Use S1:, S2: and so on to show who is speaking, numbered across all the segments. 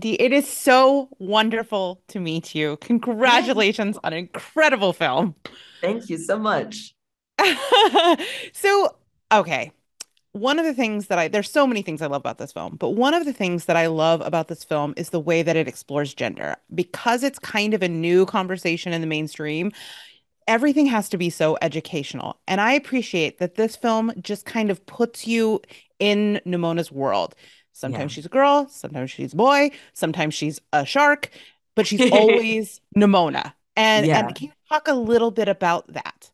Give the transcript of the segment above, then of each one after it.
S1: It is so wonderful to meet you.
S2: Yay.
S1: Congratulations on an incredible film.
S2: Thank you so much.
S1: So, okay. One of the things that there's so many things I love about this film, but one of the things that I love about this film is the way that it explores gender. Because it's kind of a new conversation in the mainstream, everything has to be so educational. And I appreciate that this film just kind of puts you in Nimona's world.
S2: Yeah.
S1: Sometimes she's a girl, sometimes she's a boy, sometimes she's a shark, but she's always Nimona. And
S2: Yeah.
S1: can you talk a little bit about that?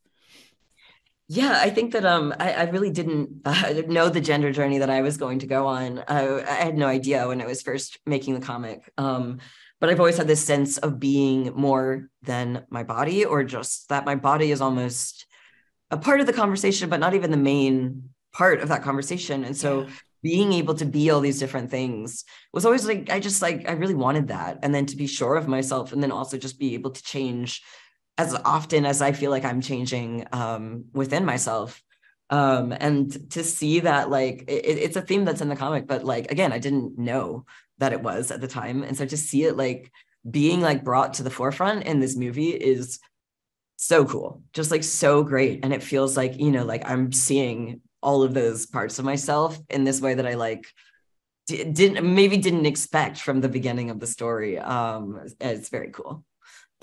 S2: Yeah, I think that I really didn't know the gender journey that I was going to go on. I had no idea when I was first making the comic. But I've always had this sense of being more than my body, or just that my body is almost a part of the conversation, but not even the main part of that conversation. And so
S1: Yeah.
S2: being able to be all these different things was always like, I really wanted that. And then to be sure of myself, and then also just be able to change as often as I feel like I'm changing within myself. And to see that, like, it's a theme that's in the comic, but like, again, I didn't know that it was at the time. And so to see it like being like brought to the forefront in this movie is so cool, just like so great. And it feels like, like I'm seeing all of those parts of myself in this way that I like didn't expect from the beginning of the story. It's very cool.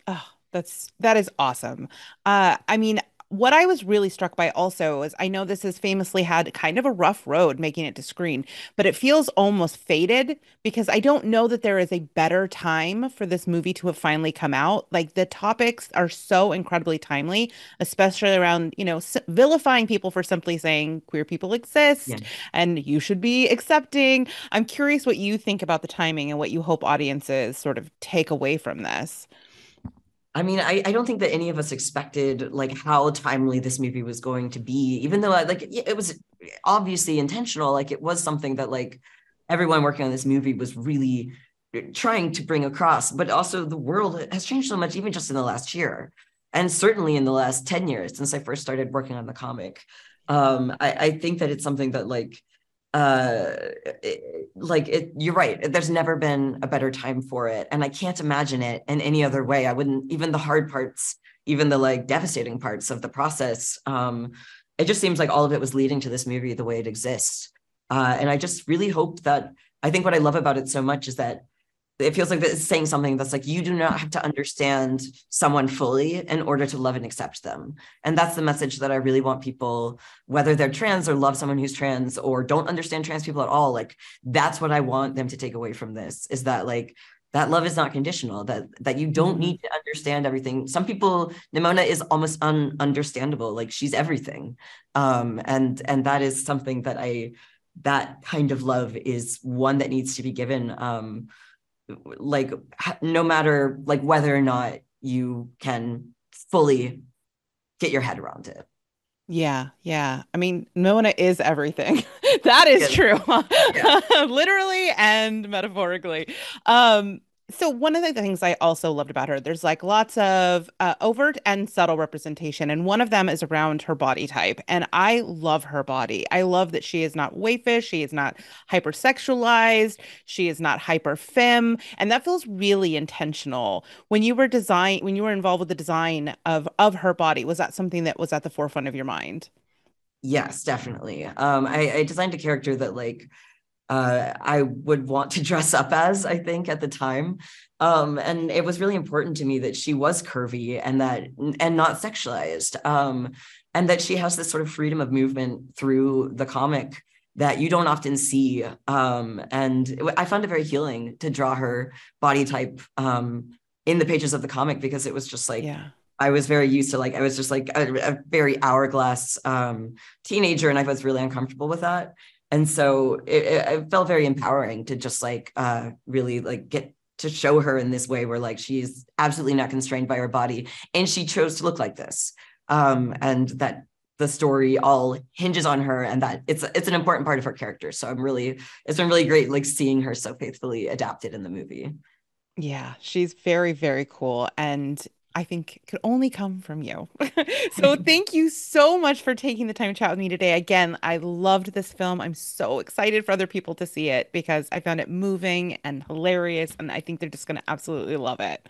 S1: Oh, that is awesome. I mean, what I was really struck by also is I know this has famously had kind of a rough road making it to screen, but it feels almost fated because I don't know that there is a better time for this movie to have finally come out. Like the topics are so incredibly timely, especially around, vilifying people for simply saying queer people
S2: Yeah.
S1: exist and you should be accepting. I'm curious what you think about the timing and what you hope audiences sort of take away from this.
S2: I mean, I don't think that any of us expected like how timely this movie was going to be, even though it was obviously intentional. Like it was something that like everyone working on this movie was really trying to bring across, but also the world has changed so much, even just in the last year. And certainly in the last 10 years since I first started working on the comic. I think that it's something that uh you're right, there's never been a better time for it, and I can't imagine it in any other way. I wouldn't, even the hard parts, even the like devastating parts of the process, it just seems like all of it was leading to this movie the way it exists. And I just really hope that, I think what I love about it so much is that it feels like it's saying something that's like, you do not have to understand someone fully in order to love and accept them. And that's the message that I really want people, whether they're trans or love someone who's trans or don't understand trans people at all, like that's what I want them to take away from this, is that like that love is not conditional, that you don't
S1: Mhm.
S2: need to understand everything. Some people, Nimona is almost ununderstandable, like she's everything. And that is something that that kind of love is one that needs to be given, like no matter like whether or not you can fully get your head around it.
S1: Yeah, yeah. I mean, Mona is everything. That
S2: She
S1: is
S2: is.
S1: true.
S2: Yeah.
S1: Literally and metaphorically. Um, so one of the things I also loved about her, there's like lots of overt and subtle representation, and one of them is around her body type. And I love her body. I love that she is not waifish, she is not hypersexualized, she is not hyper femme, and that feels really intentional. When you were involved with the design of her body, was that something that was at the forefront of your mind?
S2: Yes, definitely. I designed a character that like I would want to dress up as, I think, at the time. And it was really important to me that she was curvy and not sexualized. And that she has this sort of freedom of movement through the comic that you don't often see. And I found it very healing to draw her body type in the pages of the comic, because it was just like
S1: Yeah.
S2: I was very used to, like, I was just like a very hourglass teenager, and I was really uncomfortable with that. And so it felt very empowering to just like really like get to show her in this way where like she's absolutely not constrained by her body, and she chose to look like this, and that the story all hinges on her, and that it's an important part of her character. So it's been really great like seeing her so faithfully adapted in the movie.
S1: Yeah, she's very, very cool. And I think could only come from you. So thank you so much for taking the time to chat with me today. Again, I loved this film. I'm so excited for other people to see it because I found it moving and hilarious, and I think they're just going to absolutely love it.